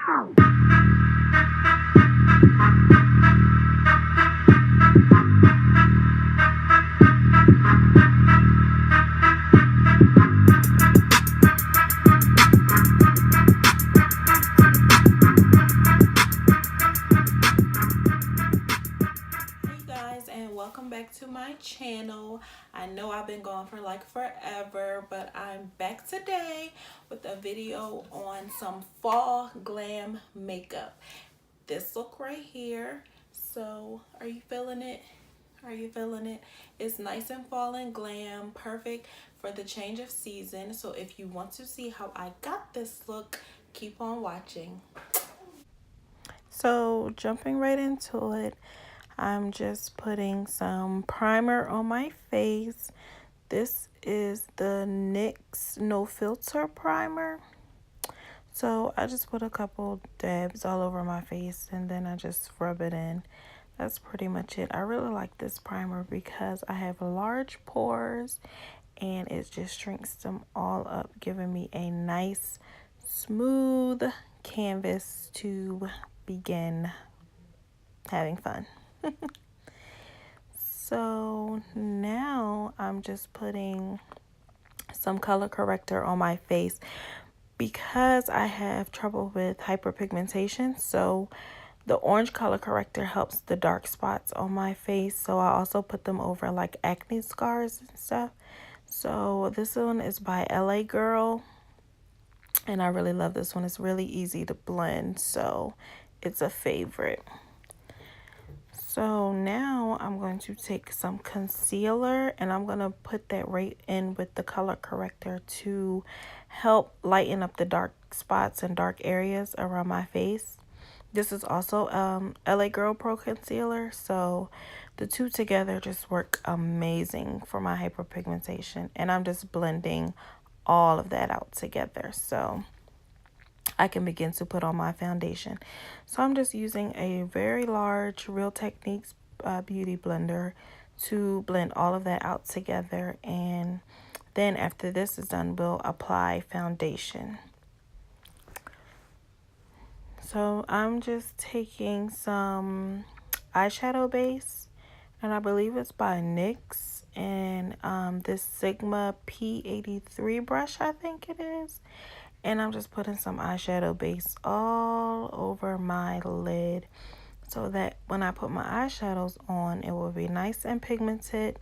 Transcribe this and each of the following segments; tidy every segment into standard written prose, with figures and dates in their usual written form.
Welcome back to my channel. I know I've been gone for like forever, but I'm back today with a video on some fall glam makeup. This look right here. So are you feeling it? Are you feeling it? It's nice and fall and glam, perfect for the change of season. So if you want to see how I got this look, keep on watching. So jumping right into it, I'm just putting some primer on my face. This is the NYX No Filter Primer. So I just put a couple dabs all over my face and then I just rub it in. That's pretty much it. I really like this primer because I have large pores and it just shrinks them all up, giving me a nice, smooth canvas to begin having fun. So now I'm just putting some color corrector on my face because I have trouble with hyperpigmentation. So the orange color corrector helps the dark spots on my face. So I also put them over like acne scars and stuff. So this one is by LA Girl. And I really love this one. It's really easy to blend. So it's a favorite. So now I'm going to take some concealer and I'm going to put that right in with the color corrector to help lighten up the dark spots and dark areas around my face. This is also LA Girl Pro Concealer. So the two together just work amazing for my hyperpigmentation. And I'm just blending all of that out together. So I can begin to put on my foundation. So I'm just using a very large Real Techniques beauty blender to blend all of that out together. And then after this is done, we'll apply foundation. So I'm just taking some eyeshadow base, and I believe it's by NYX, and this Sigma P83 brush, I think it is. And I'm just putting some eyeshadow base all over my lid so that when I put my eyeshadows on, it will be nice and pigmented.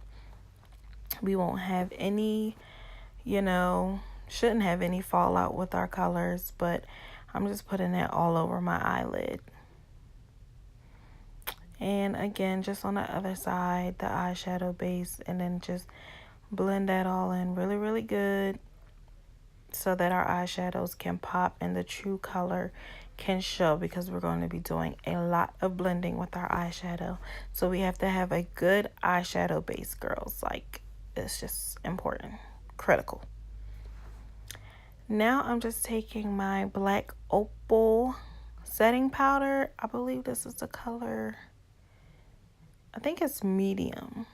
We won't have any, shouldn't have any fallout with our colors, but I'm just putting that all over my eyelid. And again, just on the other side, the eyeshadow base, and then just blend that all in really, really good, so that our eyeshadows can pop and the true color can show, because we're going to be doing a lot of blending with our eyeshadow. So we have to have a good eyeshadow base, girls. Like, it's just important, critical. Now I'm just taking my black opal setting powder. I believe this is the color, I think it's medium.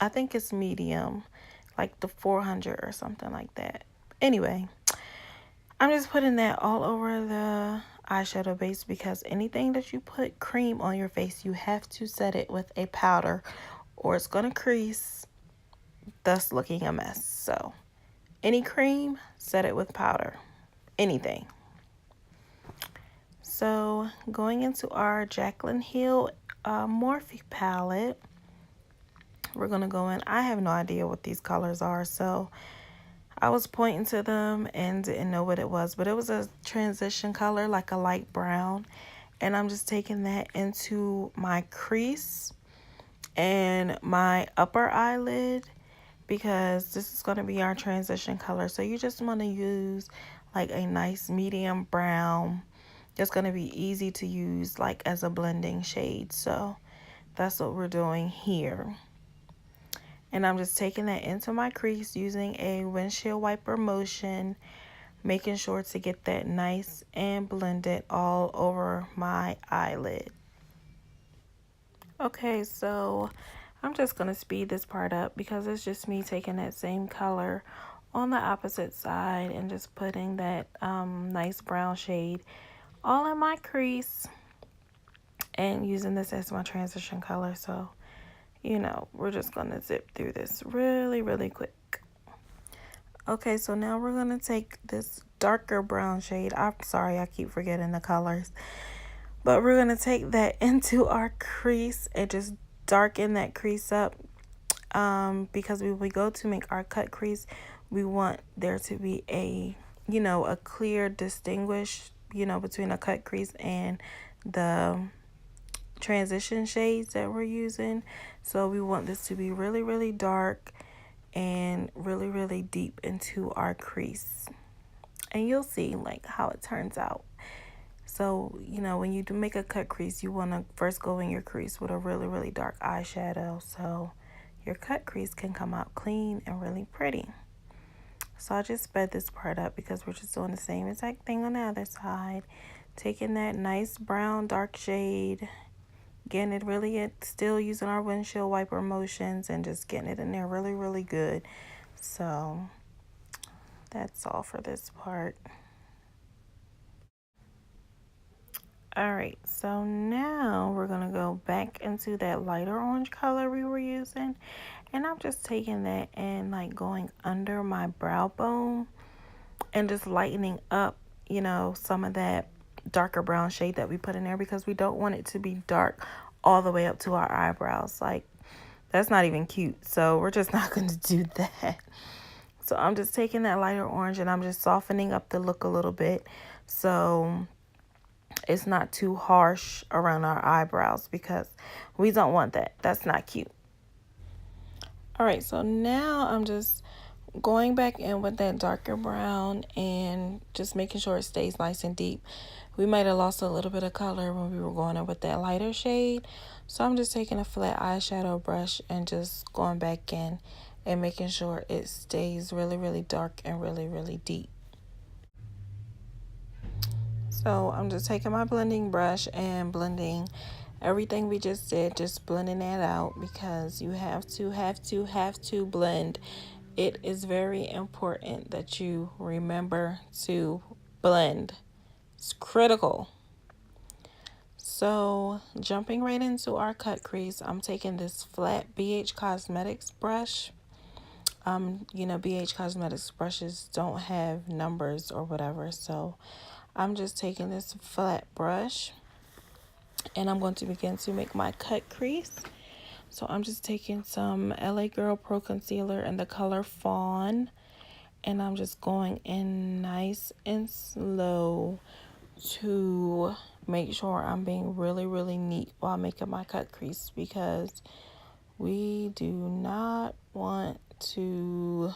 I think it's medium, like the 400 or something like that. Anyway, I'm just putting that all over the eyeshadow base, because anything that you put cream on your face, you have to set it with a powder or it's going to crease, thus looking a mess. So any cream, set it with powder, anything. So going into our Jaclyn Hill Morphe palette, we're going to go in. I have no idea what these colors are, so I was pointing to them and didn't know what it was, but it was a transition color, like a light brown. And I'm just taking that into my crease and my upper eyelid, because this is going to be our transition color. So you just want to use like a nice medium brown. It's going to be easy to use like as a blending shade. So that's what we're doing here. And I'm just taking that into my crease using a windshield wiper motion, making sure to get that nice and blended all over my eyelid. Okay, so I'm just going to speed this part up because it's just me taking that same color on the opposite side and just putting that nice brown shade all in my crease and using this as my transition color. So, you know, we're just going to zip through this really, really quick. Okay, so now we're going to take this darker brown shade. I'm sorry, I keep forgetting the colors. But we're going to take that into our crease and just darken that crease up. Because when we go to make our cut crease, we want there to be a, you know, a clear distinguish, you know, between a cut crease and the transition shades that we're using. So we want this to be really, really dark and really, really deep into our crease. And you'll see like how it turns out. So, you know, when you do make a cut crease, you want to first go in your crease with a really, really dark eyeshadow. So your cut crease can come out clean and really pretty. So I just sped this part up because we're just doing the same exact thing on the other side. Taking that nice brown dark shade, getting it really, still using our windshield wiper motions and just getting it in there really, really good. So that's all for this part. Alright, so now we're going to go back into that lighter orange color we were using. And I'm just taking that and like going under my brow bone and just lightening up, you know, some of that darker brown shade that we put in there because we don't want it to be dark all the way up to our eyebrows. Like, that's not even cute. So we're just not going to do that. So I'm just taking that lighter orange and I'm just softening up the look a little bit. So it's not too harsh around our eyebrows because we don't want that. That's not cute. All right, so now I'm just going back in with that darker brown and just making sure it stays nice and deep. We might have lost a little bit of color when we were going in with that lighter shade. So I'm just taking a flat eyeshadow brush and just going back in and making sure it stays really, really dark and really, really deep. So I'm just taking my blending brush and blending everything we just did, just blending that out because you have to blend. It is very important that you remember to blend. It's critical. So jumping right into our cut crease, I'm taking this flat BH Cosmetics brush. You know, BH Cosmetics brushes don't have numbers or whatever, so I'm just taking this flat brush and I'm going to begin to make my cut crease. So I'm just taking some LA Girl Pro Concealer in the color Fawn and I'm just going in nice and slow to make sure I'm being really, really neat while making my cut crease because we do not want to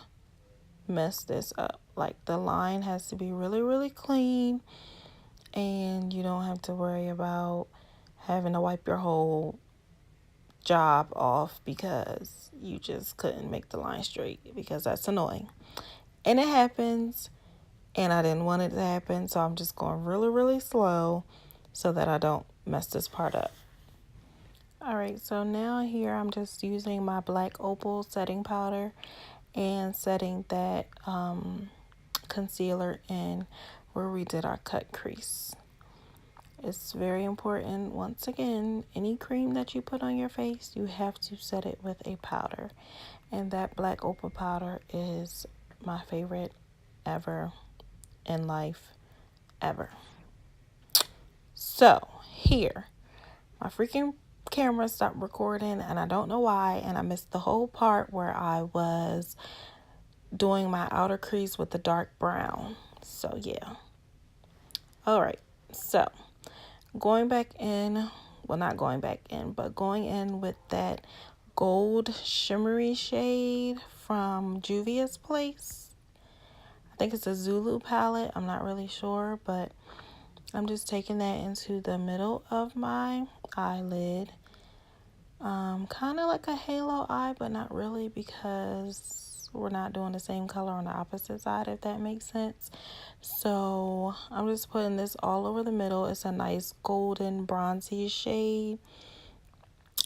mess this up. Like, the line has to be really, really clean and you don't have to worry about having to wipe your whole job off because you just couldn't make the line straight, because that's annoying. And it happens, and I didn't want it to happen, so I'm just going really, really slow so that I don't mess this part up. Alright, so now here I'm just using my black opal setting powder and setting that concealer in where we did our cut crease. It's very important, once again, any cream that you put on your face, you have to set it with a powder. And that black opal powder is my favorite ever in life, ever. So, here, my freaking camera stopped recording and I don't know why, and I missed the whole part where I was doing my outer crease with the dark brown. So, yeah. Alright, so going back in, well, not going back in, but going in with that gold shimmery shade from Juvia's Place. I think it's a Zulu palette, I'm not really sure, but I'm just taking that into the middle of my eyelid. Kind of like a halo eye, but not really because we're not doing the same color on the opposite side, if that makes sense. So I'm just putting this all over the middle. It's a nice golden bronzy shade.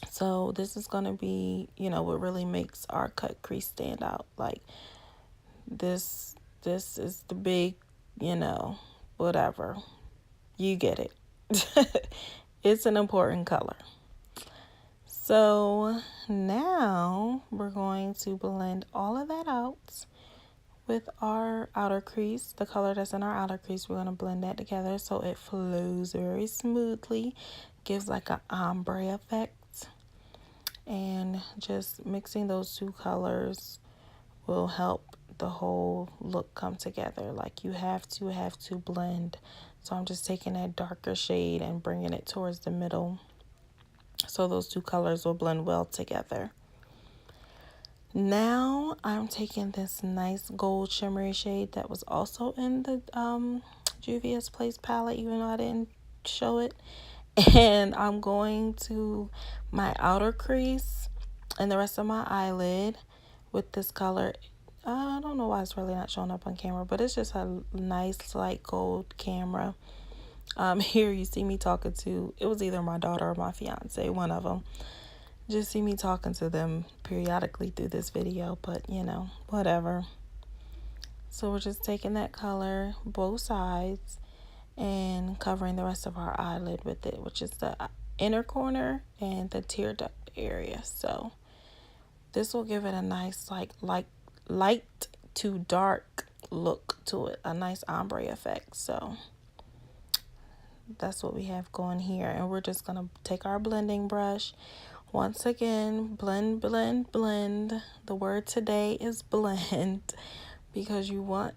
So this is going to be, you know, what really makes our cut crease stand out. Like, This is the big, you know, whatever. You get it. It's an important color. So now we're going to blend all of that out with our outer crease. The color that's in our outer crease, we're going to blend that together so it flows very smoothly, gives like an ombre effect. And just mixing those two colors will help the whole look come together. Like you have to blend. So I'm just taking that darker shade and bringing it towards the middle so those two colors will blend well together. Now I'm taking this nice gold shimmery shade that was also in the Juvia's Place palette, even though I didn't show it. And I'm going to my outer crease and the rest of my eyelid with this color. I don't know why it's really not showing up on camera, but it's just a nice light gold camera. Here you see me talking to, it was either my daughter or my fiance, one of them. Just see me talking to them periodically through this video, but you know, whatever. So we're just taking that color, both sides, and covering the rest of our eyelid with it, which is the inner corner and the tear duct area. So this will give it a nice like light to dark look to it, a nice ombre effect. So that's what we have going here, and we're just gonna take our blending brush. Once again, blend, blend, blend. The word today is blend because you want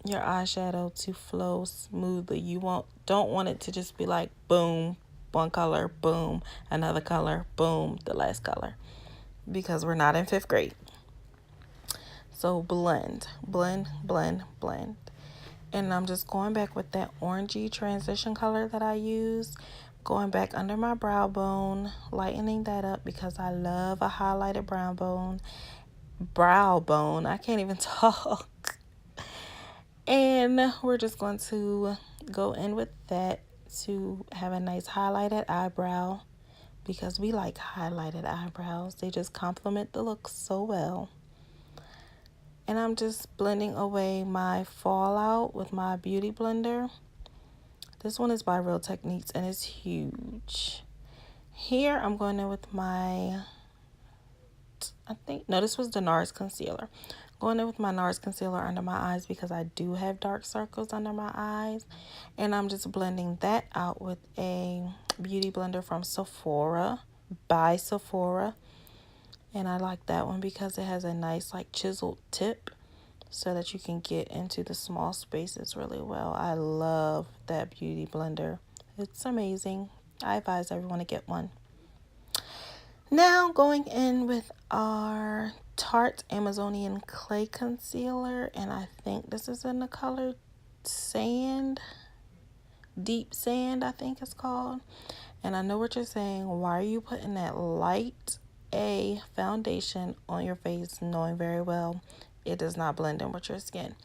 your eyeshadow to flow smoothly. You don't want it to just be like boom, one color, boom, another color, boom, the last color, because we're not in 5th grade. So blend, blend, blend, blend. And I'm just going back with that orangey transition color that I used, going back under my brow bone, lightening that up because I love a highlighted brow bone. I can't even talk. And we're just going to go in with that to have a nice highlighted eyebrow because we like highlighted eyebrows. They just complement the look so well. And I'm just blending away my fallout with my beauty blender. This one is by Real Techniques and it's huge. Here I'm going in with my, this was the Nars Concealer. Going in with my Nars Concealer under my eyes because I do have dark circles under my eyes. And I'm just blending that out with a beauty blender from Sephora, by Sephora. And I like that one because it has a nice like chiseled tip so that you can get into the small spaces really well. I love that beauty blender. It's amazing. I advise everyone to get one. Now going in with our Tarte Amazonian Clay Concealer, and I think this is in the color Sand, Deep Sand, I think it's called. And I know what you're saying, why are you putting that light A foundation on your face knowing very well it does not blend in with your skin?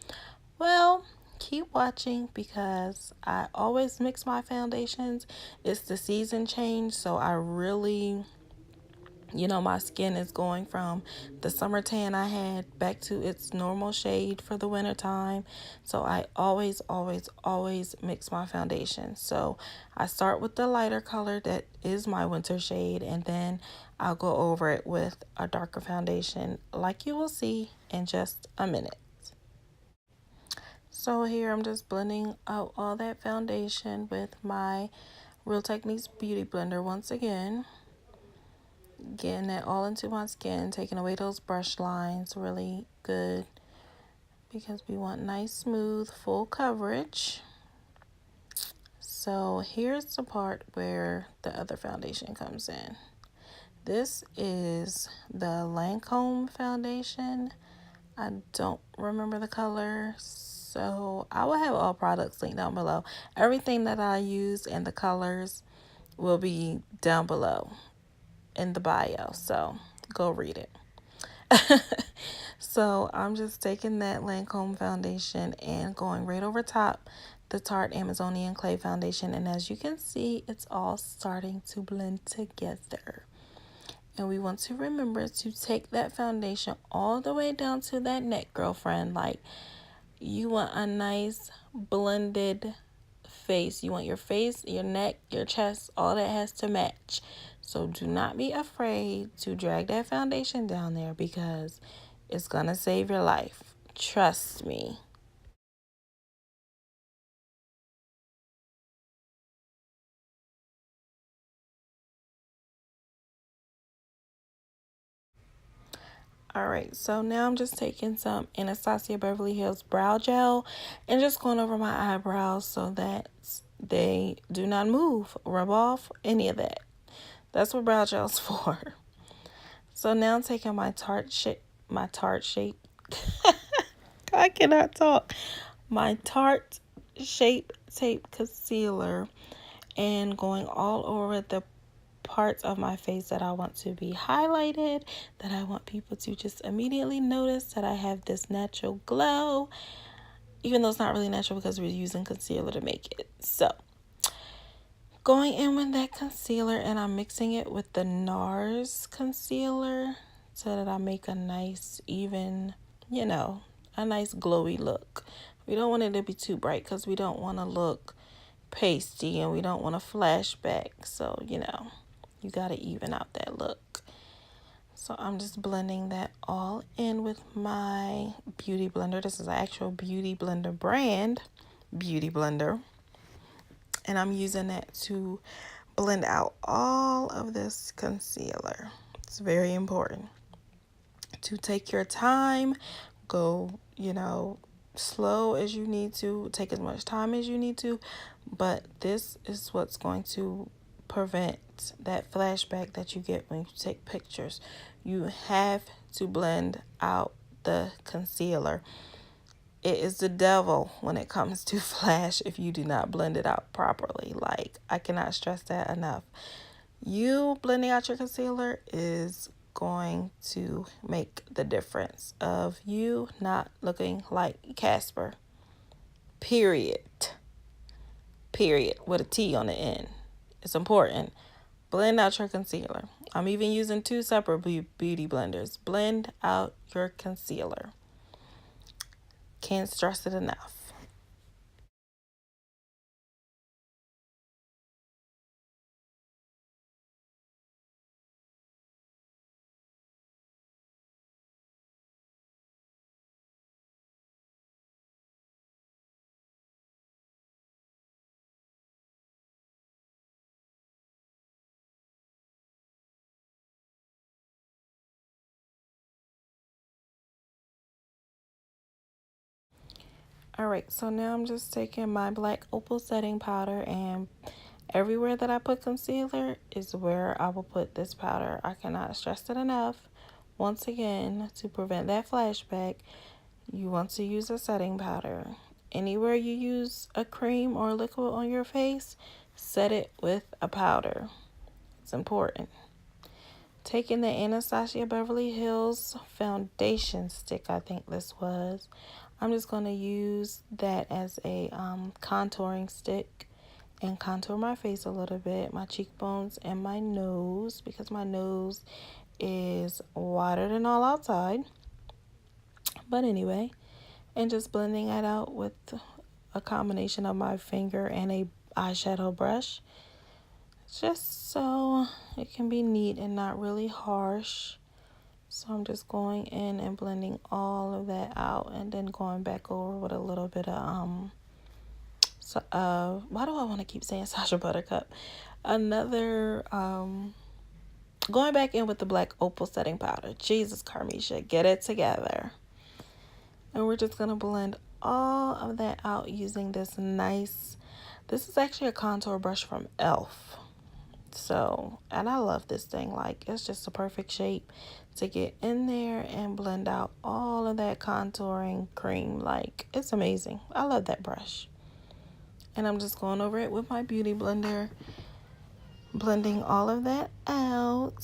Well, keep watching because I always mix my foundations. It's the season change, so I really, my skin is going from the summer tan I had back to its normal shade for the winter time. So I always mix my foundation. So I start with the lighter color that is my winter shade, and then I'll go over it with a darker foundation like you will see in just a minute. So here I'm just blending out all that foundation with my Real Techniques Beauty Blender once again. Getting it all into my skin, taking away those brush lines really good because we want nice, smooth, full coverage. So here's the part where the other foundation comes in. This is the Lancome foundation. I don't remember the color, so I will have all products linked down below. Everything that I use and the colors will be down below in the bio, so go read it. So I'm just taking that Lancome foundation and going right over top the Tarte Amazonian Clay foundation, and as you can see, it's all starting to blend together. And we want to remember to take that foundation all the way down to that neck, girlfriend. Like, you want a nice blended face. You want your face, your neck, your chest, all that has to match. So do not be afraid to drag that foundation down there, because it's gonna save your life. Trust me. Alright, so now I'm just taking some Anastasia Beverly Hills brow gel and just going over my eyebrows so that they do not move, rub off, any of that. That's what brow gel's for. So now I'm taking my tart shape. I cannot talk. My Tarte Shape Tape Concealer and going all over the parts of my face that I want to be highlighted, that I want people to just immediately notice that I have this natural glow, even though it's not really natural because we're using concealer to make it. So going in with that concealer, and I'm mixing it with the Nars Concealer so that I make a nice even, a nice glowy look. We don't want it to be too bright because we don't want to look pasty and we don't want to flashback. So, you got to even out that look. So I'm just blending that all in with my beauty blender. This is an actual beauty blender brand, beauty blender. And I'm using that to blend out all of this concealer. It's very important to take your time, go, slow as you need to, take as much time as you need to, but this is what's going to prevent that flashback that you get when you take pictures. You have to blend out the concealer. It is the devil when it comes to flash if you do not blend it out properly. Like, I cannot stress that enough. You blending out your concealer is going to make the difference of you not looking like Casper. Period. Period. With a T on the end. It's important. Blend out your concealer. I'm even using 2 separate beauty blenders. Blend out your concealer. Can't stress it enough. Alright, so now I'm just taking my black opal setting powder, and everywhere that I put concealer is where I will put this powder. I cannot stress it enough. Once again, to prevent that flashback, you want to use a setting powder. Anywhere you use a cream or a liquid on your face, set it with a powder. It's important. Taking the Anastasia Beverly Hills foundation stick, I think this was. I'm just going to use that as a contouring stick and contour my face a little bit, my cheekbones and my nose, because my nose is wider than all outside. But anyway, and just blending it out with a combination of my finger and a eyeshadow brush, just so it can be neat and not really harsh. So I'm just going in and blending all of that out, and then going back over with a little bit of why do I want to keep saying Sacha Buttercup? Another going back in with the black opal setting powder. Jesus, Carmisha, get it together. And we're just gonna blend all of that out using this is actually a contour brush from e.l.f. So, and I love this thing. Like, it's just a perfect shape to get in there and blend out all of that contouring cream. Like, it's amazing. I love that brush. And I'm just going over it with my beauty blender, blending all of that out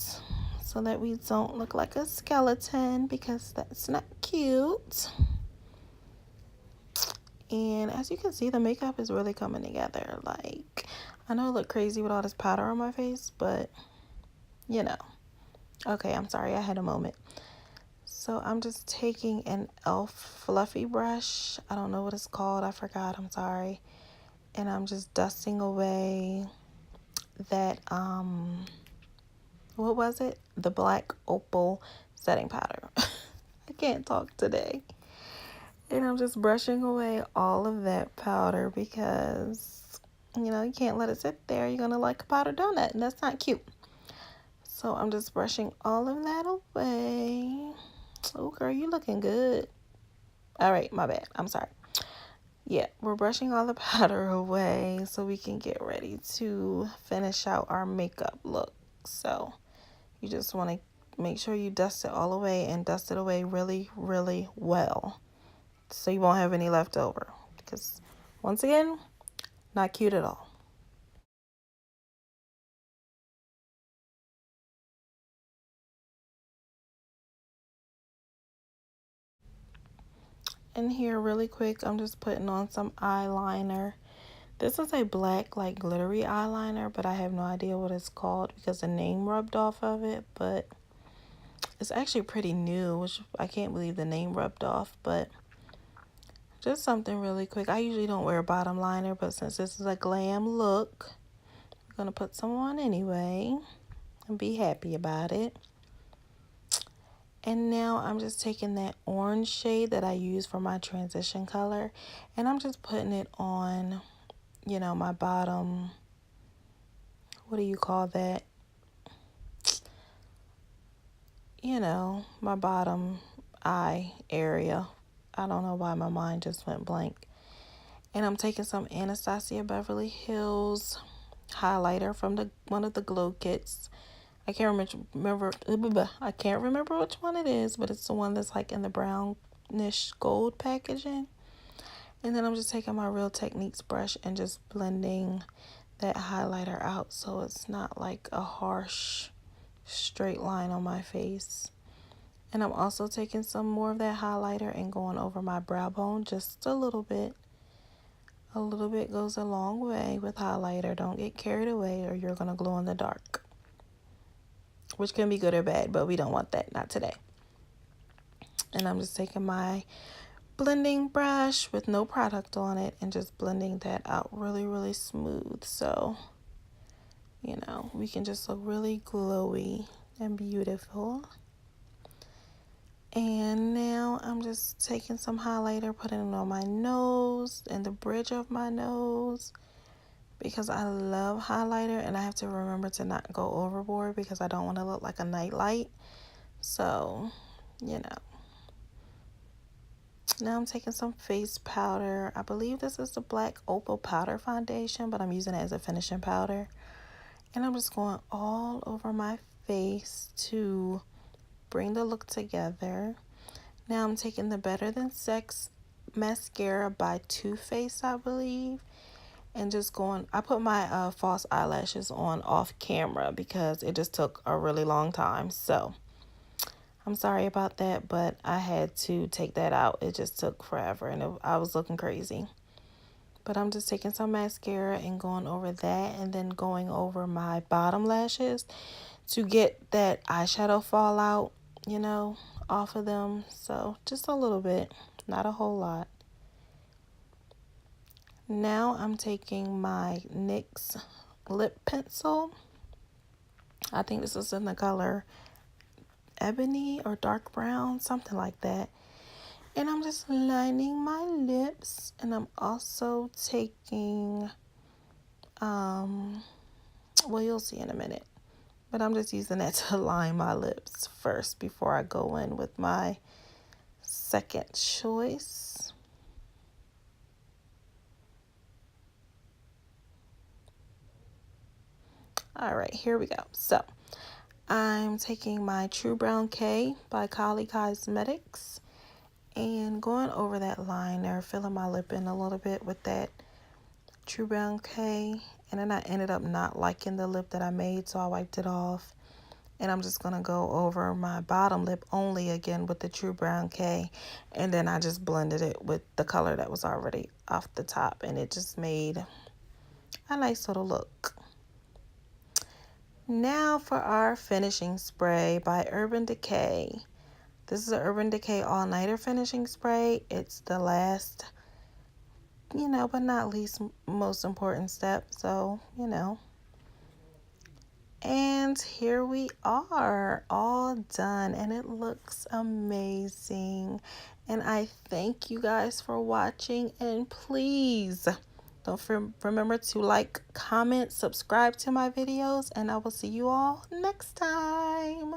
so that we don't look like a skeleton, because that's not cute. And as you can see, the makeup is really coming together. Like, I know I look crazy with all this powder on my face, but Okay, I'm sorry, I had a moment. So I'm just taking an e.l.f. fluffy brush. I don't know what it's called. I forgot. I'm sorry. And I'm just dusting away that, what was it? The black opal setting powder. I can't talk today. And I'm just brushing away all of that powder because, you know, you can't let it sit there. You're going to like a powdered donut, and that's not cute. So I'm just brushing all of that away. Oh, girl, you looking good. All right, my bad. I'm sorry. Yeah, we're brushing all the powder away so we can get ready to finish out our makeup look. So you just want to make sure you dust it all away and dust it away really, really well so you won't have any left over. Because once again, not cute at all. And here really quick, I'm just putting on some eyeliner. This is a black, like, glittery eyeliner, but I have no idea what it's called because the name rubbed off of it. But it's actually pretty new, which I can't believe the name rubbed off. But just something really quick. I usually don't wear a bottom liner, but since this is a glam look, I'm going to put some on anyway and be happy about it. And now I'm just taking that orange shade that I use for my transition color, and I'm just putting it on, you know, my bottom, what do you call that? You know, my bottom eye area. I don't know why my mind just went blank. And I'm taking some Anastasia Beverly Hills highlighter from the one of the glow kits. I can't remember. I can't remember which one it is, but it's the one that's like in the brownish gold packaging. And then I'm just taking my Real Techniques brush and just blending that highlighter out so it's not like a harsh straight line on my face. And I'm also taking some more of that highlighter and going over my brow bone just a little bit. A little bit goes a long way with highlighter. Don't get carried away or you're going to glow in the dark. Which can be good or bad, but we don't want that. Not today. And I'm just taking my blending brush with no product on it and just blending that out really, really smooth. So, you know, we can just look really glowy and beautiful. And now I'm just taking some highlighter, putting it on my nose and the bridge of my nose because I love highlighter and I have to remember to not go overboard because I don't want to look like a nightlight. So, you know. Now I'm taking some face powder. I believe this is the Black Opal Powder Foundation, but I'm using it as a finishing powder. And I'm just going all over my face to bring the look together. Now I'm taking the Better Than Sex mascara by Too Faced, I believe. And just going, I put my false eyelashes on off camera because it just took a really long time. So I'm sorry about that, but I had to take that out. It just took forever and I was looking crazy. But I'm just taking some mascara and going over that and then going over my bottom lashes to get that eyeshadow fallout, you know, off of them. So just a little bit, not a whole lot. Now I'm taking my NYX lip pencil. I think this is in the color Ebony or dark brown, something like that. And I'm just lining my lips. And I'm also taking, well, you'll see in a minute. But I'm just using that to line my lips first before I go in with my second choice. All right, here we go. So I'm taking my True Brown K by Kylie Cosmetics and going over that liner, filling my lip in a little bit with that True Brown K. And then I ended up not liking the lip that I made, so I wiped it off. And I'm just going to go over my bottom lip only again with the True Brown K. And then I just blended it with the color that was already off the top. And it just made a nice little look. Now for our finishing spray by Urban Decay. This is an Urban Decay All-Nighter finishing spray. It's the last, but not least most important step. So, And here we are, all done, and it looks amazing. And I thank you guys for watching, and please don't remember to like, comment, subscribe to my videos, and I will see you all next time.